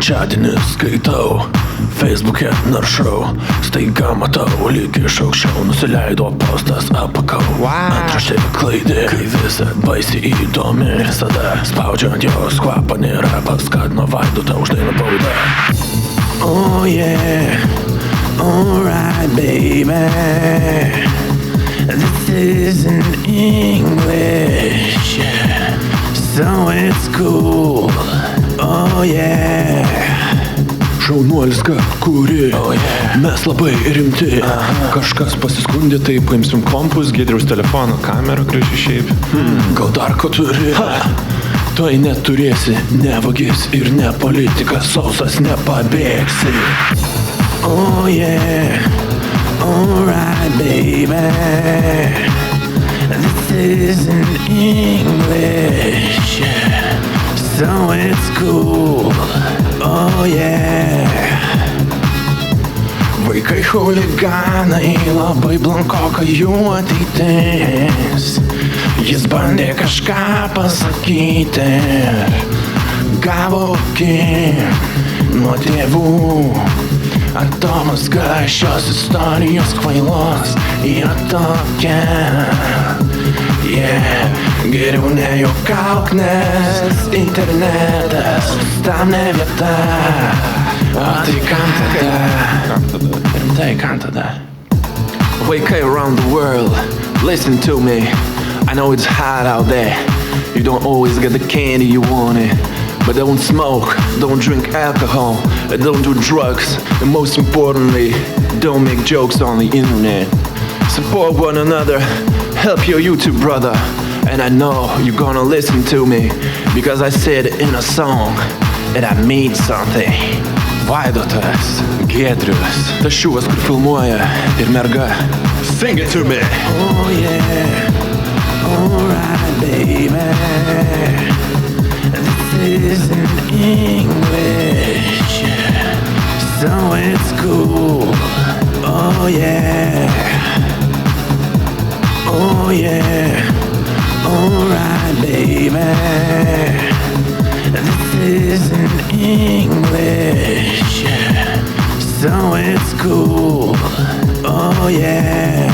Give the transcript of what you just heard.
trečiadienį skaitau, Facebook'e naršau, staiga matau, lyg iš aukščiau nusileido postas apakau. Antraštė klaidė, kai visa baisiai įdomi, visada spaudžiant jos kvapą nėra paskatino Vaidotą už dainą baudą. Oh yeah, alright baby, this is in English, so it's cool, oh yeah. Šaunuolis, kuri, mes labai rimti. Kažkas pasiskundė, tai paimsim kompus, Giedriaus telefono, kamerą graži šiaip. Gal dar ko turi? Tu neturėsi, ne vagis ir ne politika, sausas nepabėgsi. Oh yeah, alright baby, this is in English, so it's cool, oh yeah. Vaikai chuliganai, labai blankoka jų ateitis. Jis bandė kažką pasakyti, gavo nuo tėvų. Atomazga šios istorijos kvailos yra tokia, geriau nejuokauk, nes internetas tam ne vieta. O tai kam tada? Rimtai, kam tada? Vaikai around the world, listen to me. I know it's hot out there. You don't always get the candy you wanted. But don't smoke, don't drink alcohol, don't do drugs, and most importantly, don't make jokes on the internet. Support one another, help your YouTube brother, and I know you're gonna listen to me, because I said in a song that I mean something. Vaidotas, Giedrius, tas šiuvas, kur filmuoja, ir merga. Sing it to me! Oh yeah, alright baby, this is in English, so it's cool, oh yeah. Oh yeah, alright baby, this is in English, so it's cool, oh yeah.